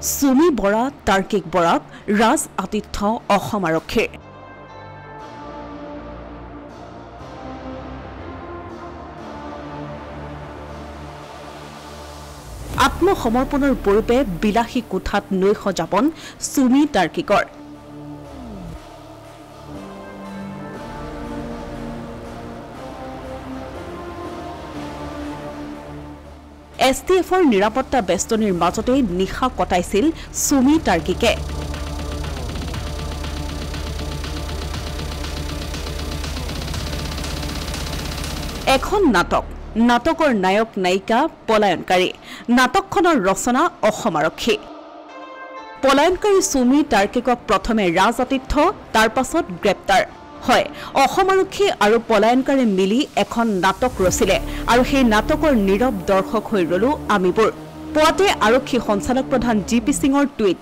সুমি বৰা তাৰ্কিক বৰাক ৰাজ আতিথ্য অসম আৰক্ষীৰ আত্মসমৰ্পণৰ পূৰ্বে বিলাসী কোঠাত নৈশ যাপন সুমি তাৰ্কিকৰ STFৰ নিৰাপত্তা বেষ্টনীৰ মাজতে নিশা কটাইছিল সুমি তাৰ্কিকে এখন নাটকৰ নায়ক নায়িকা পলায়নকাৰী নাটকখনৰ ৰচনা অসম আৰক্ষী পলায়নকাৰী সুমি তাৰ্কিকক প্ৰথমে ৰাজ আতিথ্য তাৰ পাছত গ্ৰেপ্তাৰ হয় অসম আৰক্ষী আৰু পলায়নকাৰী মিলি এখন নাটক ৰচিলে আৰু সেই নাটকৰ নীৰৱ দৰ্শক হৈ ৰলো আমিবোৰ পুৱাতে আৰক্ষী সঞ্চালক প্ৰধান GP সিঙৰ টুইট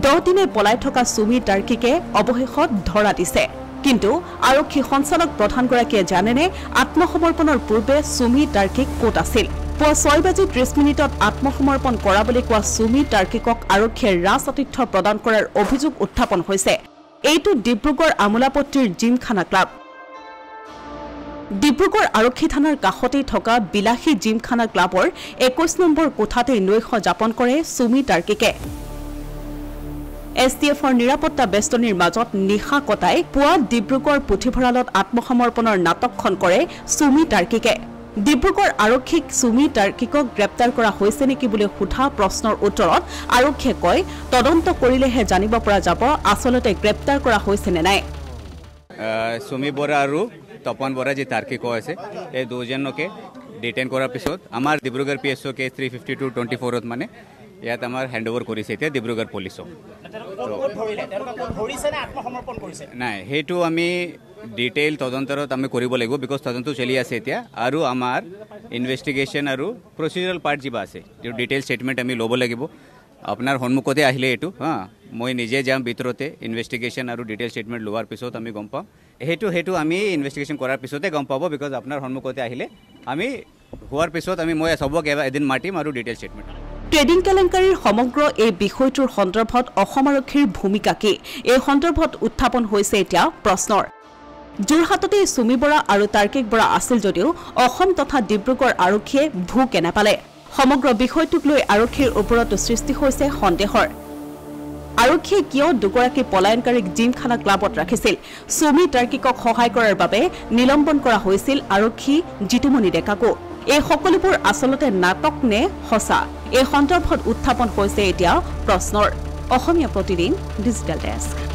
10 দিনে পলাই থকা সুমি তাৰ্কিকে অৱশেষত ধৰা দিছে কিন্তু আৰক্ষী সঞ্চালক প্ৰধানগৰাকীয়ে জানেনে আত্মসমৰ্পণৰ পূৰ্বে সুমি তাৰ্কিক ক'ত আছিল পুৱা 6:30 মিনিটত আত্মসমৰ্পণ কৰা বুলি কোৱা সুমি তাৰ্কিকক আৰক্ষীয়ে ৰাজ আতিথ্য প্ৰদান কৰাৰ অভিযোগ উত্থাপন হৈছে এইটো ডিব্ৰুগড় আমোলাপট্টিৰ জিমখানা ক্লাব ডিব্ৰুগড় আৰক্ষী থানাৰ কাষতে থকা বিলাসী জিমখানা ক্লাবৰ 21 নম্বৰ কোঠাতে নৈশ যাপন কৰে সুমি তাৰ্কিকে STFৰ নিৰাপত্তা বেষ্টনীৰ মাজত নিশা কটাই পুৱা ডিব্ৰুগড় পুথিভঁৰালত আত্মসমৰ্পণৰ নাটকখন কৰে সুমি তাৰ্কিকে ডিব্ৰুগড় আৰক্ষীক সুমি তাৰ্কিকক গ্ৰেপ্তাৰ কৰা হৈছে নেকি বুলি সোধা প্ৰশ্নৰ উত্তৰত আৰক্ষীয়ে কয় তদন্ত কৰিলেহে জানিব পৰা যাব আসলতে গ্ৰেপ্তাৰ কৰা হৈছে নে নাই সুমি বৰা আৰু তপন বৰা যি তাৰ্কিক আছে এই দুজনকে ডিটেইন কৰাৰ পিছত আমাৰ ডিব্ৰুগড় PSO কে 352/24 ত মানে ইয়াত আমাৰ হেণ্ডওভাৰ কৰিছে এতিয়া ডিব্ৰুগড় পুলিচক নাই হেতু আমি ডিটেইল তদন্তৰত আমি কৰিব লাগিব বিকজ তদন্ত চলি আছে এতিয়া আৰু আমাৰ ইনভেষ্টিগেশ্যন আৰু প্ৰচিডাৰেল পাৰ্ট যিবা আছে ডিটেইল ষ্টেটমেণ্ট আমি ল'ব লাগিব আপোনাৰ সন্মুখতে আহিলে এইটো মই নিজে যাম ভিতৰতে ইনভেষ্টিগেশ্যন আৰু ডিটেইল ষ্টেটমেণ্ট লোৱাৰ পিছত আমি গম পাম হেতু আমি ইনভেষ্টিগেশ্যন কৰাৰ পিছতে গম পাব বিকজ আপোনাৰ সন্মুখতে আহিলে আমি হোৱাৰ পিছত মই সবক এদিন মাতিম আৰু ডিটেইল ষ্টেটমেণ্ট ট্ৰেডিং কেলেংকাৰীৰ সমগ্ৰ এই বিষয়টোৰ সন্দৰ্ভত অসম আৰক্ষীৰ ভূমিকা কি এই সন্দৰ্ভত উত্থাপন হৈছে এতিয়া প্ৰশ্নৰ যোৰহাটতে সুমি বৰা আৰু তাৰ্কিক বৰা আছিল যদিও অসম তথা ডিব্ৰুগড় আৰক্ষীয়ে ভূকে নাপালে সমগ্ৰ বিষয়টোক লৈ আৰক্ষীৰ ওপৰত সৃষ্টি হৈছে সন্দেহৰ আৰক্ষীয়ে কিয় দুগৰাকী পলায়নকাৰীক জিমখানা ক্লাবত ৰাখিছিল সুমি তাৰ্কিকক সহায় কৰাৰ বাবে নিলম্বন কৰা হৈছিল আৰক্ষী জিতুমণি ডেকাকো এই সকলোবোৰ আসলতে নাটক নে সঁচা এই সন্দৰ্ভত উত্থাপন হৈছে এতিয়া প্ৰশ্নৰ অসমীয়া প্ৰতিদিন ডিজিটেল ডেস্ক